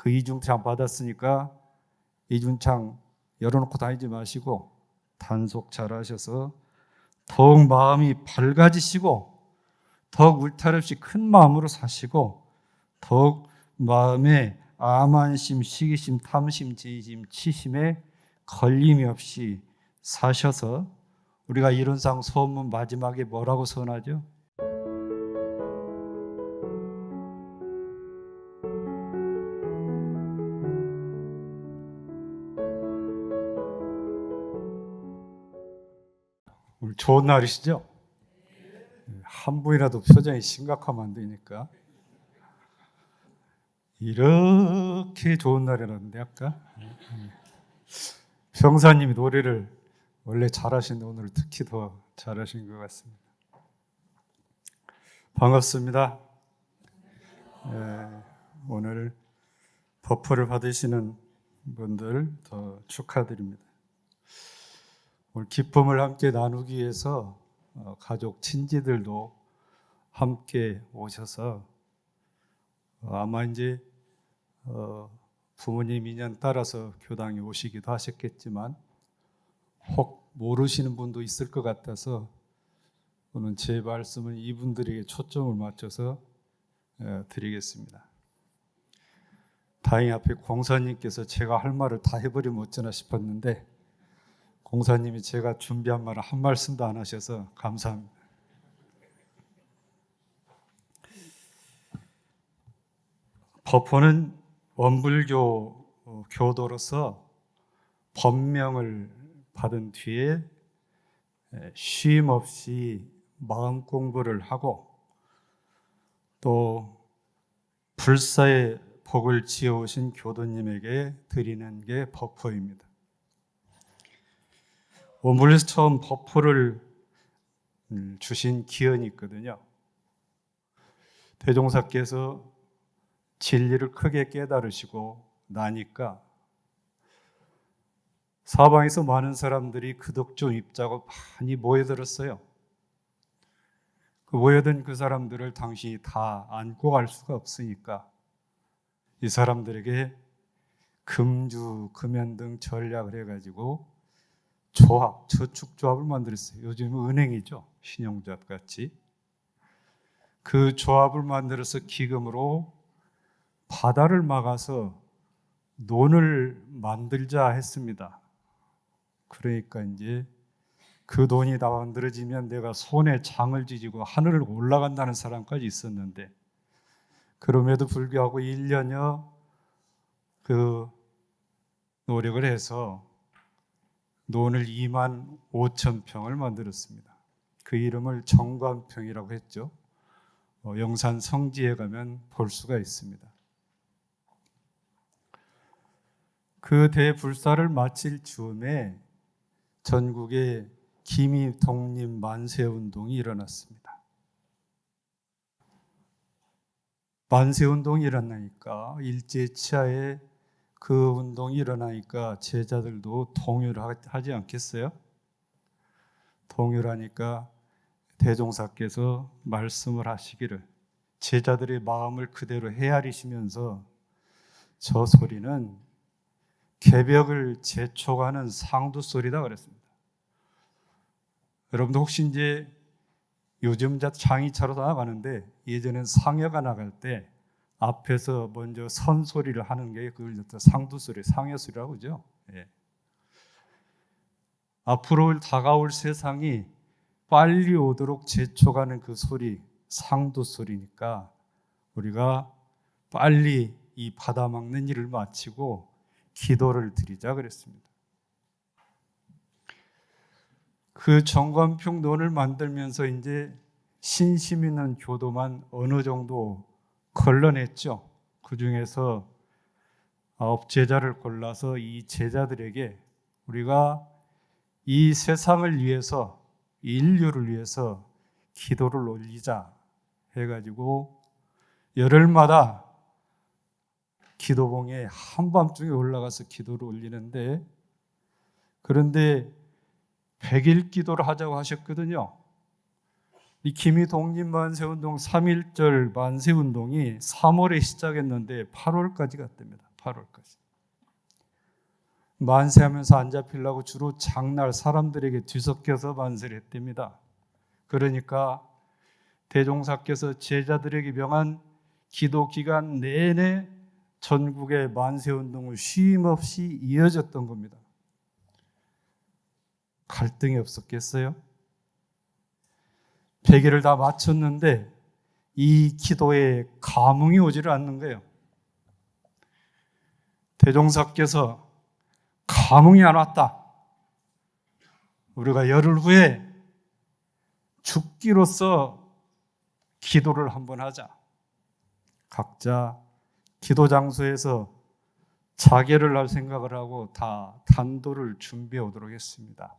그 이중창 받았으니까 이중창 열어놓고 다니지 마시고 단속 잘 하셔서 더욱 마음이 밝아지시고 더욱 울탈 없이 큰 마음으로 사시고 더욱 마음에 암환심, 시기심, 탐심, 진심, 치심에 걸림이 없이 사셔서 우리가 이론상 소문 마지막에 뭐라고 선하죠? 오늘 좋은 날이시죠? 한 분이라도 표정이 심각하면 안 되니까. 이렇게 좋은 날이라는데 아까 병사님이 노래를 원래 잘하시는데 오늘 특히 더 잘하신 것 같습니다. 반갑습니다. 오늘 버프를 받으시는 분들 더 축하드립니다. 오늘 기쁨을 함께 나누기 위해서 가족, 친지들도 함께 오셔서 아마 이제 부모님 인연 따라서 교당에 오시기도 하셨겠지만 혹 모르시는 분도 있을 것 같아서 오늘 제 말씀은 이분들에게 초점을 맞춰서 드리겠습니다. 다행히 앞에 공사님께서 제가 할 말을 다 해버리면 어쩌나 싶었는데 공사님이 제가 준비한 말을 한 말씀도 안 하셔서 감사합니다. 법호는 원불교 교도로서 법명을 받은 뒤에 쉼 없이 마음 공부를 하고 또 불사의 복을 지어오신 교도님에게 드리는 게 법호입니다. 원불에서 처음 법호를 주신 기원이 있거든요. 대종사께서 진리를 크게 깨달으시고 나니까 사방에서 많은 사람들이 그덕좀 입자고 많이 모여들었어요. 그 모여든 그 사람들을 당신이 다 안고 갈 수가 없으니까 이 사람들에게 금주, 금연 등 전략을 해가지고 조합, 저축조합을 만들었어요. 요즘은 은행이죠. 신용조합 같이. 그 조합을 만들어서 기금으로 바다를 막아서 논을 만들자 했습니다. 그러니까 이제 그 돈이 다 만들어지면 내가 손에 장을 쥐고 하늘을 올라간다는 사람까지 있었는데 그럼에도 불구하고 1년여 그 노력을 해서 논을 2만 5천 평을 만들었습니다. 그 이름을 정관평이라고 했죠. 영산 성지에 가면 볼 수가 있습니다. 그 대불사를 마칠 즈음에 전국에 기미 독립 만세 운동이 일어났습니다. 만세 운동이 일어나니까 일제치하에 그 운동이 일어나니까 제자들도 동요를 하지 않겠어요? 동요를 하니까 대종사께서 말씀을 하시기를 제자들의 마음을 그대로 헤아리시면서 저 소리는 개벽을 재촉하는 상두 소리다 그랬습니다. 여러분도 혹시 이제 요즘 장의차로 나가는데 예전엔 상여가 나갈 때 앞에서 먼저 선소리를 하는 게 그걸 상두소리, 상여소리라고 그러죠. 예. 앞으로 다가올 세상이 빨리 오도록 재촉하는 그 소리, 상두소리니까 우리가 빨리 이 바다 막는 일을 마치고 기도를 드리자 그랬습니다. 그 정관평론을 만들면서 이제 신심 있는 교도만 어느 정도 걸러냈죠. 그 중에서 9제자를 골라서 이 제자들에게 우리가 이 세상을 위해서, 인류를 위해서 기도를 올리자 해가지고 열흘마다 기도봉에 한밤중에 올라가서 기도를 올리는데 그런데 100일 기도를 하자고 하셨거든요. 이 기미 독립만세운동 3.1절 만세운동이 3월에 시작했는데 8월까지 갔답니다. 8월까지. 만세하면서 안 잡히려고 주로 장날 사람들에게 뒤섞여서 만세를 했답니다. 그러니까 대종사께서 제자들에게 명한 기도 기간 내내 전국의 만세운동을 쉼없이 이어졌던 겁니다. 갈등이 없었겠어요? 100일을 다 마쳤는데 이 기도에 감흥이 오지를 않는 거예요. 대종사께서 감흥이 안 왔다. 우리가 열흘 후에 죽기로서 기도를 한번 하자. 각자 기도 장소에서 자결을 할 생각을 하고 다 단도를 준비해 오도록 했습니다.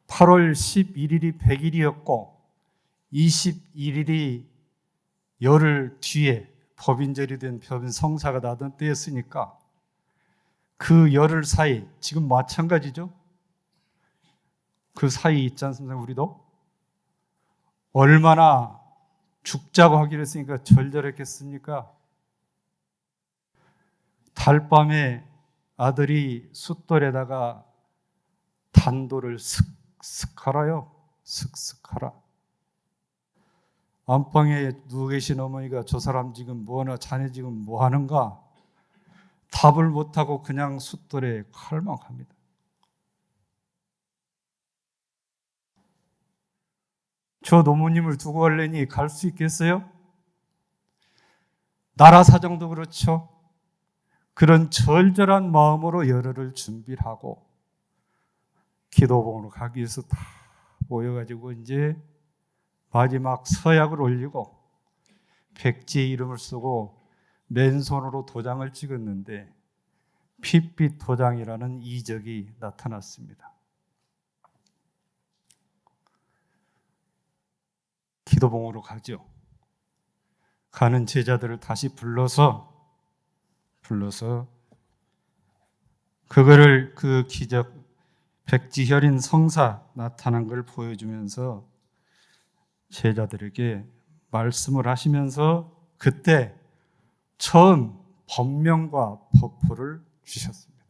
8월 11일이 100일이었고 21일이 열흘 뒤에 법인절이 된 법인 성사가 나던 때였으니까 그 열흘 사이, 지금 마찬가지죠. 그 사이 있지 않습니까? 우리도 얼마나 죽자고 하기로 했으니까 절절했겠습니까? 달밤에 아들이 숫돌에다가 단도를 슥슥 하라요. 슥슥 하라. 안방에 누워 계신 어머니가 저 사람 지금 뭐하나, 자네 지금 뭐 하는가? 답을 못하고 그냥 숫돌에 칼망합니다. 저 노무님을 두고 갈래니 갈 수 있겠어요? 나라 사정도 그렇죠. 그런 절절한 마음으로 열흘을 준비를 하고 기도봉으로 가기 위해서 다 모여가지고 이제 마지막 서약을 올리고 백지의 이름을 쓰고 맨손으로 도장을 찍었는데 핏빛 도장이라는 이적이 나타났습니다. 기도봉으로 가죠. 가는 제자들을 다시 불러서 그거를 그 기적 백지혈인 성사 나타난 걸 보여주면서 제자들에게 말씀을 하시면서 그때 처음 법명과 법포를 주셨습니다.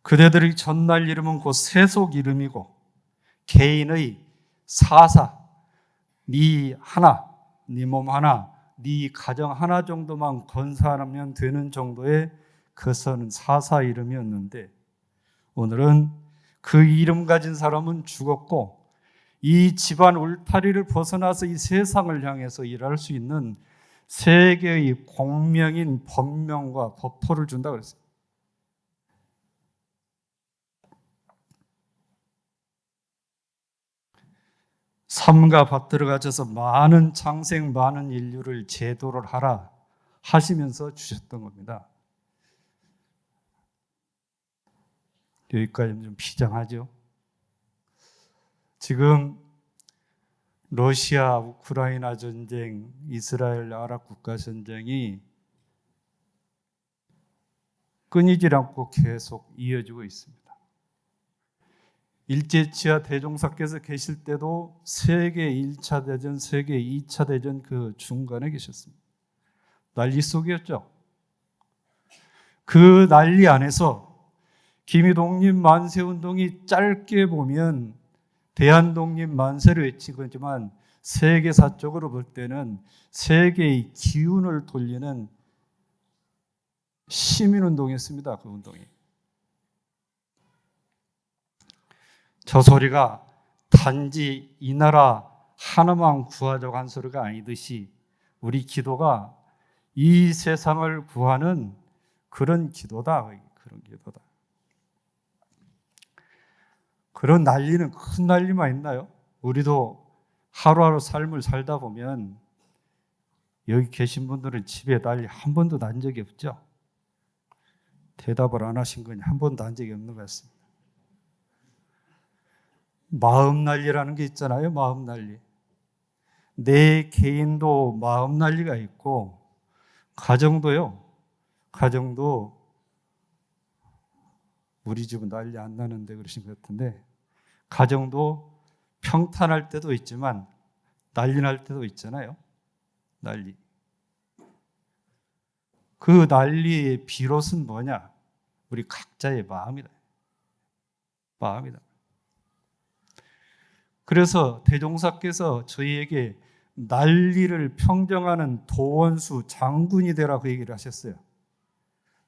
그대들의 전날 이름은 곧 세속 이름이고 개인의 사사, 네 하나, 네 몸 하나, 네 가정 하나 정도만 건사하면 되는 정도의 그것은 사사 이름이었는데 오늘은 그 이름 가진 사람은 죽었고 이 집안 울타리를 벗어나서 이 세상을 향해서 일할 수 있는 세계의 공명인 법명과 법포를 준다고 그랬어요. 삼가 받들어 가셔서 많은 창생, 많은 인류를 제도를 하라 하시면서 주셨던 겁니다. 여기까지는 좀 비장하죠. 지금 러시아, 우크라이나 전쟁, 이스라엘, 아랍 국가 전쟁이 끊이질 않고 계속 이어지고 있습니다. 일제치하 대종사께서 계실 때도 세계 1차 대전, 세계 2차 대전 그 중간에 계셨습니다. 난리 속이었죠. 그 난리 안에서 김이독립 만세운동이 짧게 보면 대한독립 만세를 외치고 있지만 세계사적으로 볼 때는 세계의 기운을 돌리는 시민운동이었습니다. 그 운동이. 저 소리가 단지 이 나라 하나만 구하자고 한 소리가 아니듯이 우리 기도가 이 세상을 구하는 그런 기도다. 그런 기도다. 그런 난리는 큰 난리만 있나요? 우리도 하루하루 삶을 살다 보면 여기 계신 분들은 집에 난리 한 번도 난 적이 없죠? 대답을 안 하신 건 한 번도 난 적이 없는 것 같습니다. 마음 난리라는 게 있잖아요. 마음 난리. 내 개인도 마음 난리가 있고 가정도요. 가정도 우리 집은 난리 안 나는데 그러신 것 같은데 가정도 평탄할 때도 있지만 난리 날 때도 있잖아요. 난리. 그 난리의 비롯은 뭐냐? 우리 각자의 마음이다. 마음이다. 그래서 대종사께서 저희에게 난리를 평정하는 도원수 장군이 되라고 얘기를 하셨어요.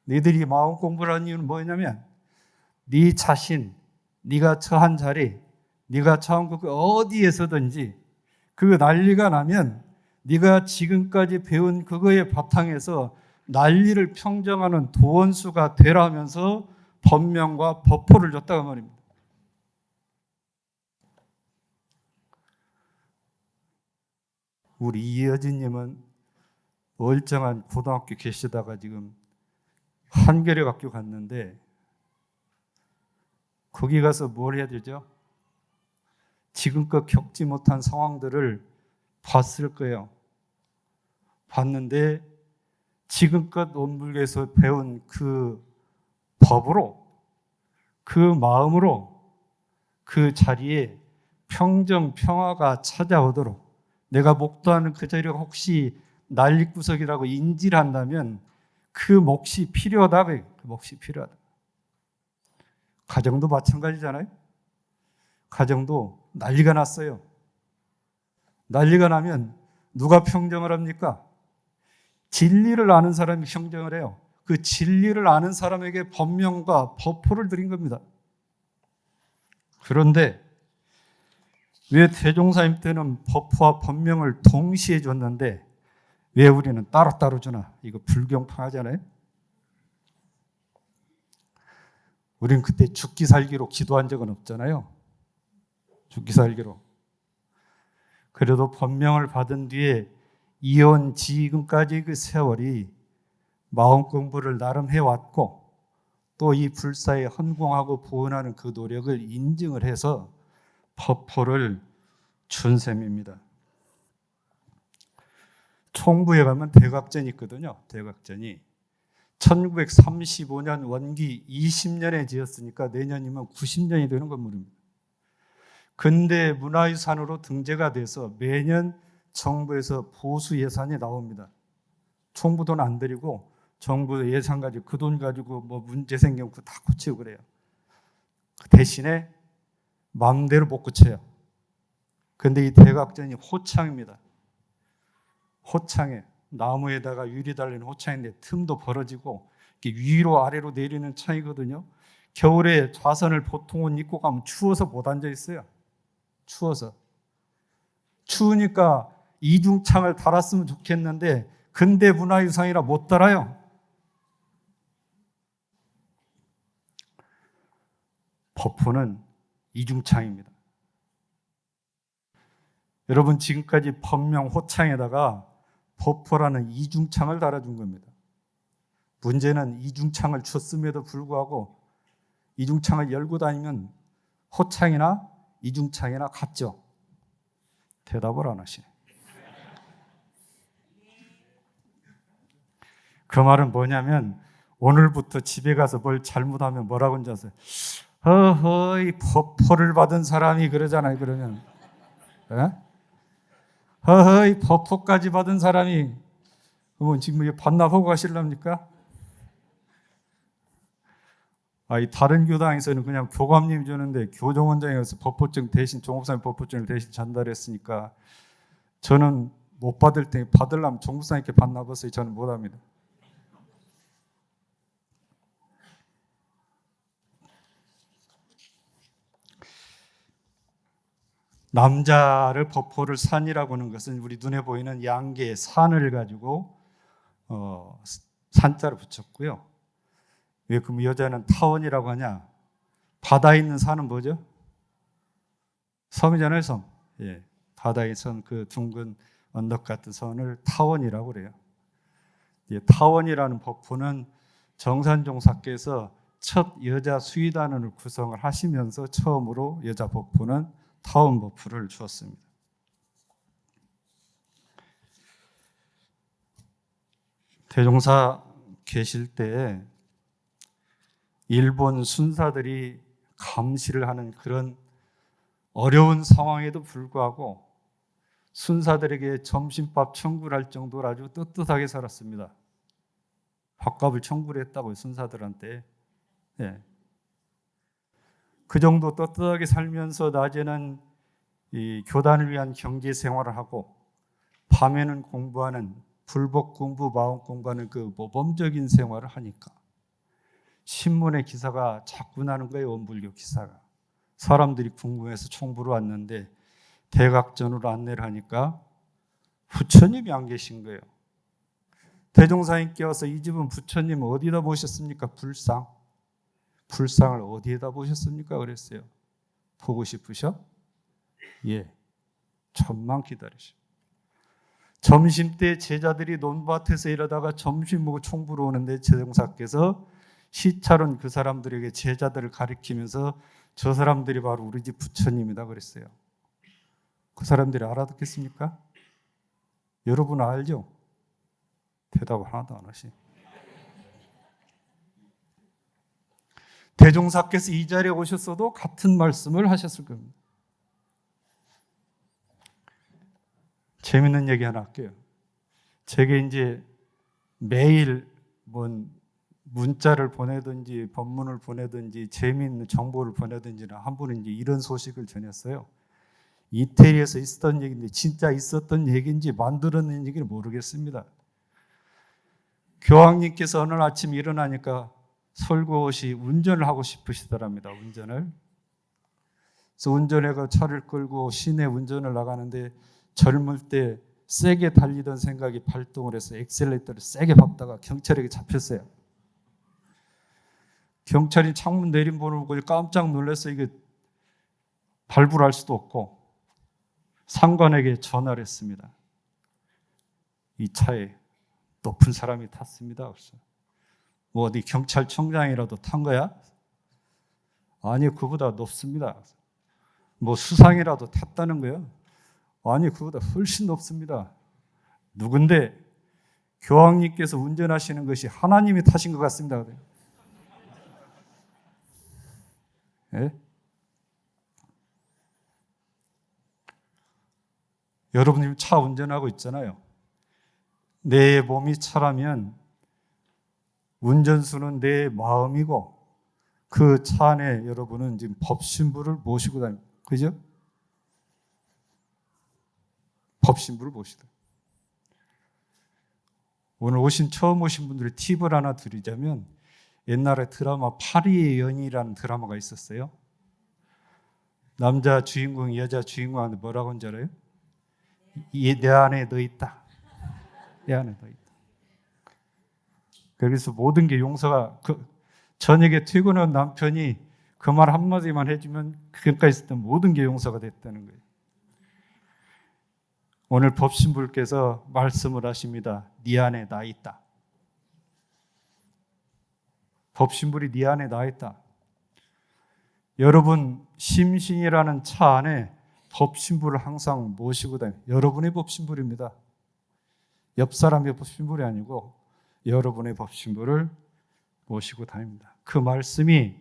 너희들이 마음 공부를 하는 이유는 뭐냐면 네 자신, 네가 처한 자리, 네가 처한 그 어디에서든지 그 난리가 나면 네가 지금까지 배운 그거의 바탕에서 난리를 평정하는 도원수가 되라면서 법명과 법포를 줬다고 말입니다. 우리 이여진님은 멀쩡한 고등학교 계시다가 지금 한겨레 학교 갔는데 거기 가서 뭘 해야 되죠? 지금껏 겪지 못한 상황들을 봤을 거예요. 봤는데 지금껏 논불에서 배운 그 법으로, 그 마음으로 그 자리에 평정, 평화가 찾아오도록 내가 목도하는 그 자리가 혹시 난립구석이라고 인지를 한다면 그 몫이 필요하다. 그 몫이 필요하다. 가정도 마찬가지잖아요. 가정도 난리가 났어요. 난리가 나면 누가 평정을 합니까? 진리를 아는 사람이 평정을 해요. 그 진리를 아는 사람에게 법명과 법포를 드린 겁니다. 그런데 왜 대종사님 때는 법포와 법명을 동시에 줬는데 왜 우리는 따로따로 주나? 이거 불경통하잖아요. 우리는 그때 죽기 살기로 기도한 적은 없잖아요. 죽기 살기로. 그래도 법명을 받은 뒤에 이혼 지금까지 그 세월이 마음 공부를 나름 해왔고 또 이 불사에 헌공하고 보은하는 그 노력을 인증을 해서 법포를 준 셈입니다. 총부에 가면 대각전이 있거든요. 대각전이 1935년 원기 20년에 지었으니까 내년이면 90년이 되는 건물입니다. 근대 문화유산으로 등재가 돼서 매년 정부에서 보수 예산이 나옵니다. 총부 돈 안 들이고 정부 예산 가지고 그 돈 가지고 뭐 문제 생기면 그거 다 고치고 그래요. 그 대신에 마음대로 못 고쳐요. 근데 이 대각전이 호창입니다. 호창에 나무에다가 유리 달린 호창인데 틈도 벌어지고 위로 아래로 내리는 창이거든요. 겨울에 좌선을 보통 옷 입고 가면 추워서 못 앉아 있어요. 추워서. 추우니까 이중창을 달았으면 좋겠는데 근대 문화유산이라 못 달아요. 법포는 이중창입니다. 여러분 지금까지 법명 호창에다가 법포라는 이중창을 달아준 겁니다. 문제는 이중창을 줬음에도 불구하고 이중창을 열고 다니면 호창이나 이중창이나 같죠? 대답을 안 하시네. 그 말은 뭐냐면 오늘부터 집에 가서 뭘 잘못하면 뭐라고 하는지 아세요? 허허이 법포를 받은 사람이 그러잖아요. 그러면 에? 허허이 법포까지 받은 사람이 그러면 지금 반납하고 가실랍니까? 이 다른 교당에서는 그냥 교감님 주는데 교정원장에 가서 법포증 대신 종업사님 법포증을 대신 전달했으니까 저는 못 받을 때 받으려면 종업사님께 반납했어요. 저는 못합니다. 남자를 법포를 산이라고 하는 것은 우리 눈에 보이는 양계의 산을 가지고 산자를 붙였고요. 왜 그럼 여자는 타원이라고 하냐? 바다에 있는 산은 뭐죠? 섬이잖아요, 섬. 예, 바다의 섬, 그 둥근 언덕 같은 선을 타원이라고 그래요. 예, 타원이라는 법포는 정산종사께서 첫 여자 수의단원을 구성을 하시면서 처음으로 여자 법포는 타원 법포를 주었습니다. 대종사 계실 때 일본 순사들이 감시를 하는 그런 어려운 상황에도 불구하고 순사들에게 점심밥 청구를 할 정도로 아주 떳떳하게 살았습니다. 밥값을 청구를 했다고요, 순사들한테. 예. 그 정도 떳떳하게 살면서 낮에는 이 교단을 위한 경제 생활을 하고 밤에는 공부하는 불법 공부, 마음 공부하는 그 모범적인 생활을 하니까 신문에 기사가 자꾸 나는 거예요. 원불교 기사가. 사람들이 궁금해서 총부로 왔는데 대각전으로 안내를 하니까 부처님이 안 계신 거예요. 대종사님께 와서 이 집은 부처님 어디다 모셨습니까? 불상을 어디에다 모셨습니까? 그랬어요. 보고 싶으셔? 예. 좀만 기다리시오. 점심때 제자들이 논밭에서 일하다가 점심 먹고 총부로 오는데 대종사께서 시찰은 그 사람들에게 제자들을 가리키면서 저 사람들이 바로 우리 집 부처님이다 그랬어요. 그 사람들이 알아듣겠습니까? 여러분 알죠? 대답을 하나도 안 하시. 대종사께서 이 자리에 오셨어도 같은 말씀을 하셨을 겁니다. 재밌는 얘기 하나 할게요. 제게 이제 매일 문자를 보내든지 법문을 보내든지 재미있는 정보를 보내든지 한 분은 이제 이런 소식을 전했어요. 이태리에서 있었던 얘기인데 진짜 있었던 얘기인지 만들어낸 얘기를 모르겠습니다. 교황님께서 어느 아침 일어나니까 설교시 운전을 하고 싶으시더랍니다. 운전을. 그래서 운전해서 차를 끌고 시내 운전을 나가는데 젊을 때 세게 달리던 생각이 발동을 해서 엑셀레이터를 세게 밟다가 경찰에게 잡혔어요. 경찰이 창문 내림보는 걸 깜짝 놀라서 이게 발부할 수도 없고 상관에게 전화를 했습니다. 이 차에 높은 사람이 탔습니다. 그래서 뭐 어디 경찰청장이라도 탄 거야? 아니, 그보다 높습니다. 뭐 수상이라도 탔다는 거예요? 아니, 그보다 훨씬 높습니다. 누군데? 교황님께서 운전하시는 것이 하나님이 타신 것 같습니다. 예? 여러분이 차 운전하고 있잖아요. 내 몸이 차라면 운전수는 내 마음이고 그 차 안에 여러분은 지금 법신부를 모시고 다닙니다. 그죠? 법신부를 모시다. 오늘 처음 오신 분들의 팁을 하나 드리자면 옛날에 드라마 파리의 연인이라는 드라마가 있었어요. 남자 주인공, 여자 주인공한테 뭐라고 하는지 알아요? 내 안에 너 있다. 내 안에 너 있다. 그래서 모든 게 용서가, 저녁에 퇴근한 남편이 그 말 한마디만 해주면 그까지 있었던 모든 게 용서가 됐다는 거예요. 오늘 법신부께서 말씀을 하십니다. 네 안에 나 있다. 법신불이 네 안에 나 있다. 여러분 심신이라는 차 안에 법신불을 항상 모시고 다닙니다. 여러분의 법신불입니다. 옆 사람의 법신불이 아니고 여러분의 법신불을 모시고 다닙니다. 그 말씀이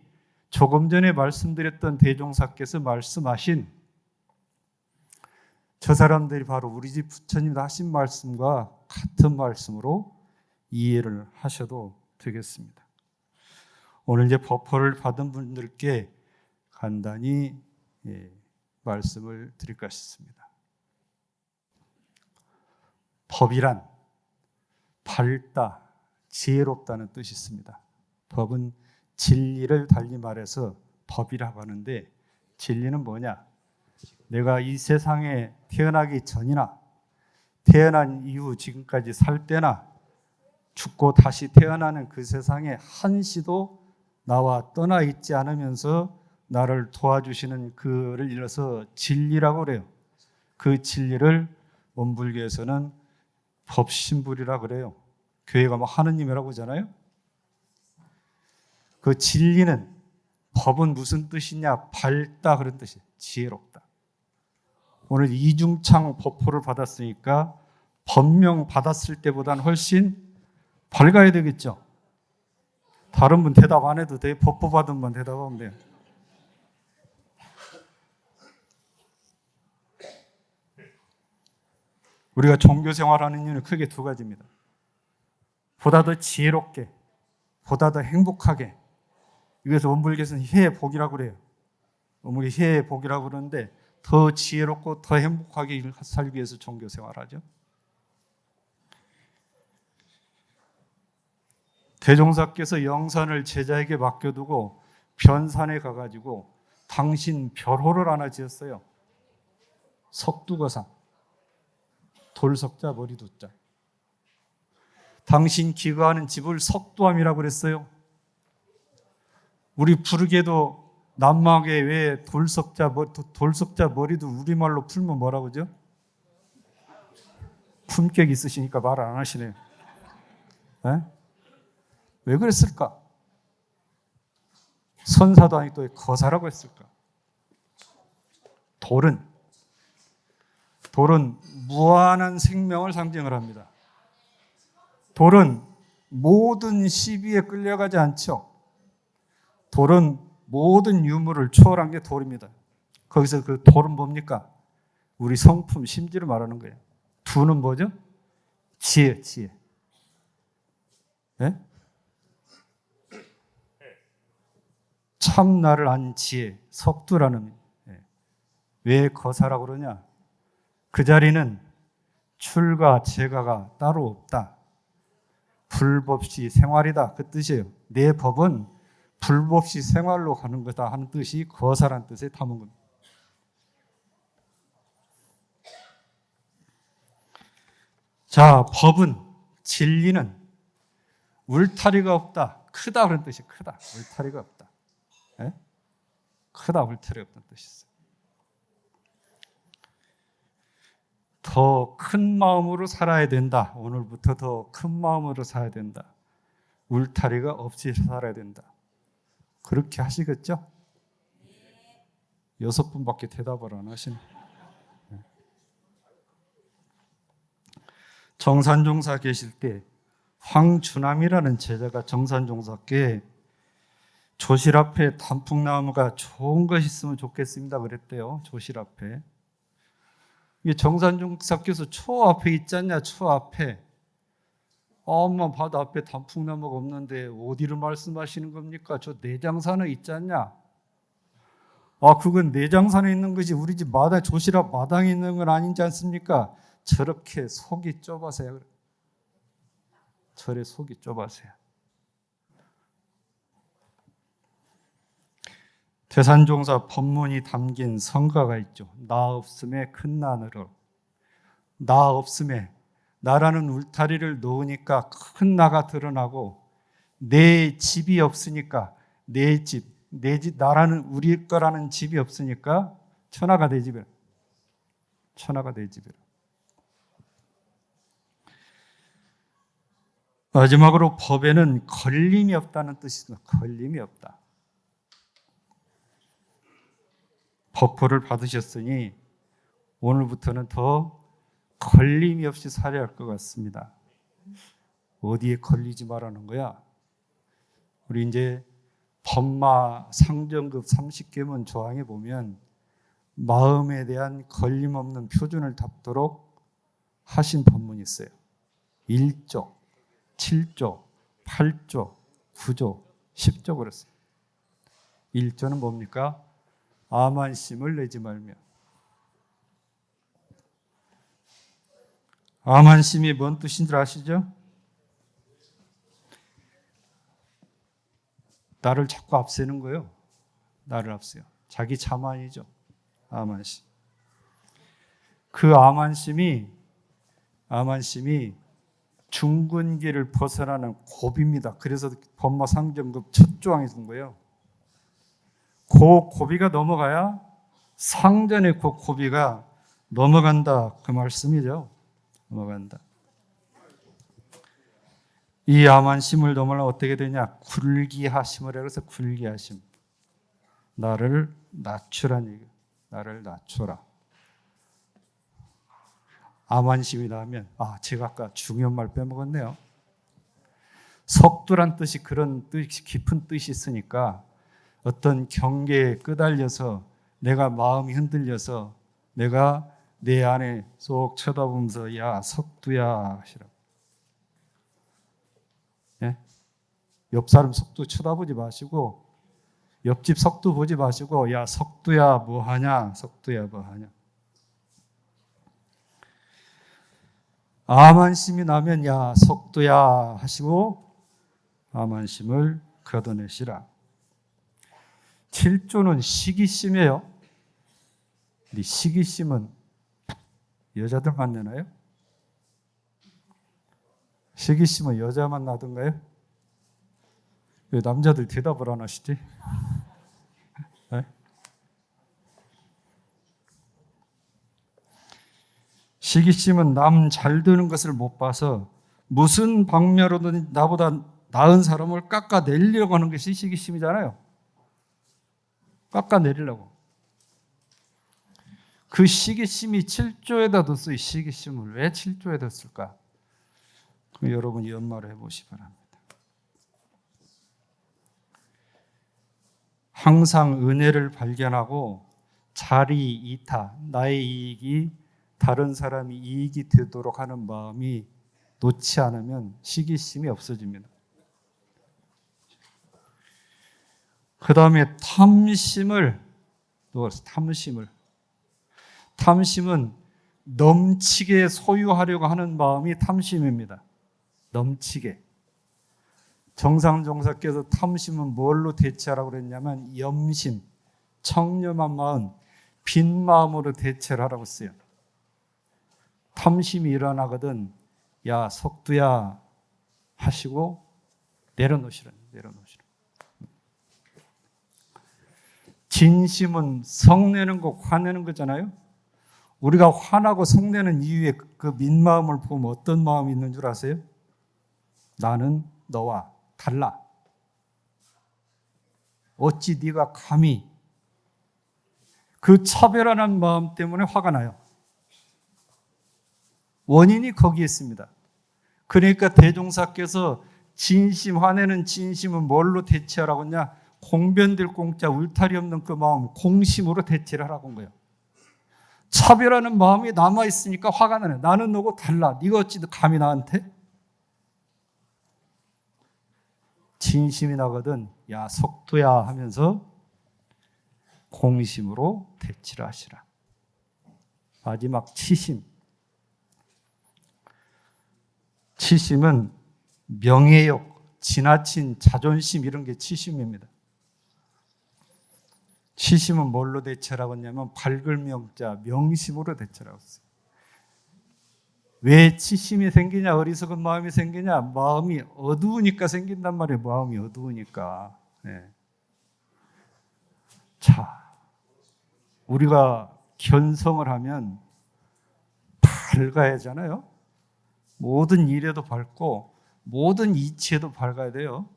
조금 전에 말씀드렸던 대종사께서 말씀하신 저 사람들이 바로 우리 집 부처님이 하신 말씀과 같은 말씀으로 이해를 하셔도 되겠습니다. 오늘 이제 법포를 받은 분들께 간단히 말씀을 드릴까 싶습니다. 법이란 밝다, 지혜롭다는 뜻이 있습니다. 법은 진리를 달리 말해서 법이라고 하는데 진리는 뭐냐? 내가 이 세상에 태어나기 전이나 태어난 이후 지금까지 살 때나 죽고 다시 태어나는 그 세상에 한시도 나와 떠나 있지 않으면서 나를 도와주시는 그를 일러서 진리라고 그래요. 그 진리를 원불교에서는 법신불이라고 그래요. 교회가 뭐 하느님이라고 하잖아요. 그 진리는, 법은 무슨 뜻이냐? 밝다 그런 뜻이에요. 지혜롭다. 오늘 이중창 법포를 받았으니까 법명 받았을 때보다는 훨씬 밝아야 되겠죠. 다른 분 대답 안 해도 돼요. 법포 받은 분 대답하면 돼요. 우리가 종교 생활하는 이유는 크게 두 가지입니다. 보다 더 지혜롭게, 보다 더 행복하게. 이것을 원불교에서는 희의 복이라고 그래요. 우리 희의 복이라고 그러는데 더 지혜롭고 더 행복하게 살기 위해서 종교 생활하죠. 대종사께서 영산을 제자에게 맡겨두고 변산에 가가지고 당신 별호를 하나 지었어요. 석두거상. 돌석자 머리두자. 당신 기거하는 집을 석두암이라고 그랬어요. 우리 부르게도 남막에 왜 돌석자 머리도 우리말로 풀면 뭐라고 그러죠? 품격 있으시니까 말 안 하시네요. 네? 왜 그랬을까? 선사도 아니고 또 거사라고 했을까? 돌은 무한한 생명을 상징을 합니다. 돌은 모든 시비에 끌려가지 않죠. 돌은 모든 유물을 초월한 게 돌입니다. 거기서 그 돌은 뭡니까? 우리 성품, 심지를 말하는 거예요. 두는 뭐죠? 지혜. 네? 참나를 안 지혜, 석두라는. 왜 거사라고 그러냐? 그 자리는 출가, 제가가 따로 없다. 불법시 생활이다. 그 뜻이에요. 내 법은 불법시 생활로 가는 거다 하는 뜻이 거사라는 뜻에 담은 겁니다. 자, 법은, 진리는 울타리가 없다. 크다 그런 뜻이 크다. 울타리가 없다. 네? 크다, 울타리가 없다는 뜻이 있어요. 더 큰 마음으로 살아야 된다. 오늘부터 더 큰 마음으로 살아야 된다. 울타리가 없이 살아야 된다. 그렇게 하시겠죠? 6분밖에 대답을 안 하시네. 정산종사 계실 때 황주남이라는 제자가 정산종사께 조실 앞에 단풍나무가 좋은 것이 있으면 좋겠습니다 그랬대요. 조실 앞에. 정산종사께서 초 앞에 있지 않냐? 초 앞에. 엄마 바다 앞에 단풍나무가 없는데 어디를 말씀하시는 겁니까? 저 내장산에 있지 않냐? 그건 내장산에 있는 거지 우리 집 마당, 조실 앞 마당에 있는 건 아니지 않습니까? 저렇게 속이 좁아서요. 저래 속이 좁아서요. 대산종사 법문이 담긴 성가가 있죠. 나 없음에 큰 나누러. 나 없음에, 나라는 울타리를 놓으니까 큰 나가 드러나고 내 집이 없으니까 내 집, 나라는 우리 거라는 집이 없으니까 천하가 내 집이라. 천하가 내 집이라. 마지막으로 법에는 걸림이 없다는 뜻이 있습니다. 걸림이 없다. 법포를 받으셨으니 오늘부터는 더 걸림이 없이 살아야 할 것 같습니다. 어디에 걸리지 말라는 거야? 우리 이제 법마 상정급 30계문 조항에 보면 마음에 대한 걸림없는 표준을 답도록 하신 법문이 있어요. 1조, 7조, 8조, 9조, 10조 그랬어요. 1조는 뭡니까? 아만심을 내지 말며. 아만심이 뭔 뜻인 줄 아시죠? 나를 자꾸 앞세는 거예요. 나를 앞세요. 자기 자만이죠. 아만심. 그 아만심이 중근기를 벗어나는 고비입니다. 그래서 법마 상정급 첫 조항에 쓴 거예요. 그 고비가 넘어가야 상전의 그 고비가 넘어간다 그 말씀이죠. 넘어간다. 이 아만심을 넘으려면 어떻게 되냐? 굴기하심을 해서 굴기하심. 나를 낮추라는 얘기예요. 나를 낮춰라. 아만심이 나오면 제가 아까 중요한 말 빼먹었네요. 석두란 뜻이 그런 뜻이 깊은 뜻이 있으니까 어떤 경계에 끄달려서 내가 마음이 흔들려서 내가 내 안에 쏙 쳐다보면서 야 석두야 하시라고. 예? 옆 사람 석두 쳐다보지 마시고 옆집 석두 보지 마시고 야 석두야 뭐하냐, 석두야 뭐하냐. 암환심이 나면 야 석두야 하시고 암환심을 걷어내시라. 7조는 시기심이에요. 이 시기심은 여자들만 내나요? 시기심은 여자만 나던가요? 왜 남자들 대답을 안 하시지? 네? 시기심은 남 잘 되는 것을 못 봐서 무슨 방면으로든 나보다 나은 사람을 깎아내리려고 하는 것이 시기심이잖아요. 깎아내리려고. 그 시기심이 7조에다 뒀어요. 이 시기심을 왜 7조에 뒀을까? 여러분 연말에 해보시 바랍니다. 항상 은혜를 발견하고 자리 이타, 나의 이익이 다른 사람이 이익이 되도록 하는 마음이 놓지 않으면 시기심이 없어집니다. 그 다음에 탐심을 놓았어요. 탐심은 넘치게 소유하려고 하는 마음이 탐심입니다. 넘치게. 정상종사께서 탐심은 뭘로 대체하라고 그랬냐면 염심, 청렴한 마음, 빈 마음으로 대체를 하라고 했어요. 탐심이 일어나거든 야 석두야 하시고 내려놓으시라. 진심은 성내는 거, 화내는 거잖아요. 우리가 화나고 성내는 이유에 그 민마음을 보면 어떤 마음이 있는 줄 아세요? 나는 너와 달라. 어찌 네가 감히. 그 차별하는 마음 때문에 화가 나요. 원인이 거기에 있습니다. 그러니까 대종사께서 진심, 화내는 진심은 뭘로 대체하라고 했냐? 공변될 공짜 울타리 없는 그 마음 공심으로 대체를 하라고 한 거예요. 차별하는 마음이 남아있으니까 화가 나네. 나는 너고 달라. 네가 어찌 감히 나한테? 진심이 나거든 야 석두야 하면서 공심으로 대치를 하시라. 마지막 치심은 명예욕, 지나친 자존심 이런 게 치심입니다. 치심은 뭘로 대체라고 했냐면 밝을 명자, 명심으로 대체라고 했어요. 왜 치심이 생기냐, 어리석은 마음이 생기냐? 마음이 어두우니까 생긴단 말이에요. 마음이 어두우니까. 네. 자, 우리가 견성을 하면 밝아야 하잖아요. 모든 일에도 밝고 모든 이치에도 밝아야 돼요.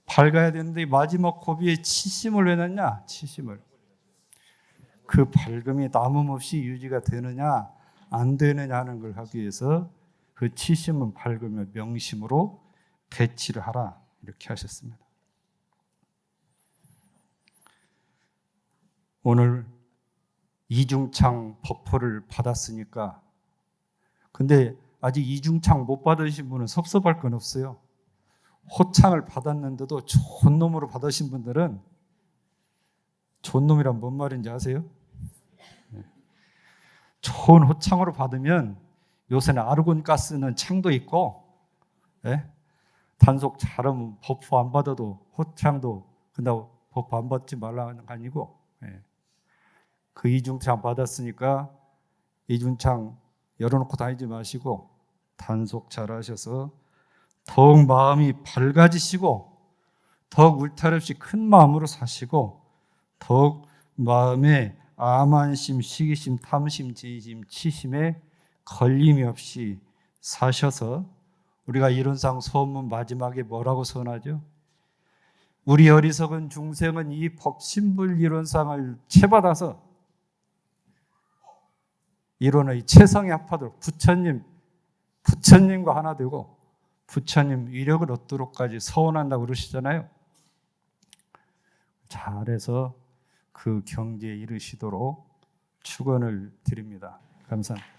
밝아야 되는데 마지막 고비에 치심을 왜 놨냐? 치심을. 그 밝음이 남음없이 유지가 되느냐 안 되느냐 하는 걸 하기 위해서 그 치심은 밝으며 명심으로 대치를 하라 이렇게 하셨습니다. 오늘 이중창 법포를 받았으니까, 근데 아직 이중창 못 받으신 분은 섭섭할 건 없어요. 호창을 받았는데도 좋은 놈으로 받으신 분들은, 좋은 놈이란 뭔 말인지 아세요? 좋은 호창으로 받으면 요새는 아르곤 가스는 창도 있고, 단속 잘하면 법포 안 받아도 호창도 근다고 법포 안 받지 말라는 거 아니고, 그 이중창 받았으니까 이중창 열어놓고 다니지 마시고 단속 잘 하셔서 더욱 마음이 밝아지시고 더욱 울타리 없이 큰 마음으로 사시고 더욱 마음에 암환심, 시기심, 탐심, 진심, 치심에 걸림이 없이 사셔서, 우리가 이론상 소문 마지막에 뭐라고 선하죠? 우리 어리석은 중생은 이 법신불 이론상을 채받아서 이론의 최상에 합하도록 부처님과 하나 되고 부처님 위력을 얻도록까지 서원한다고 그러시잖아요. 잘해서 그 경지에 이르시도록 축원을 드립니다. 감사합니다.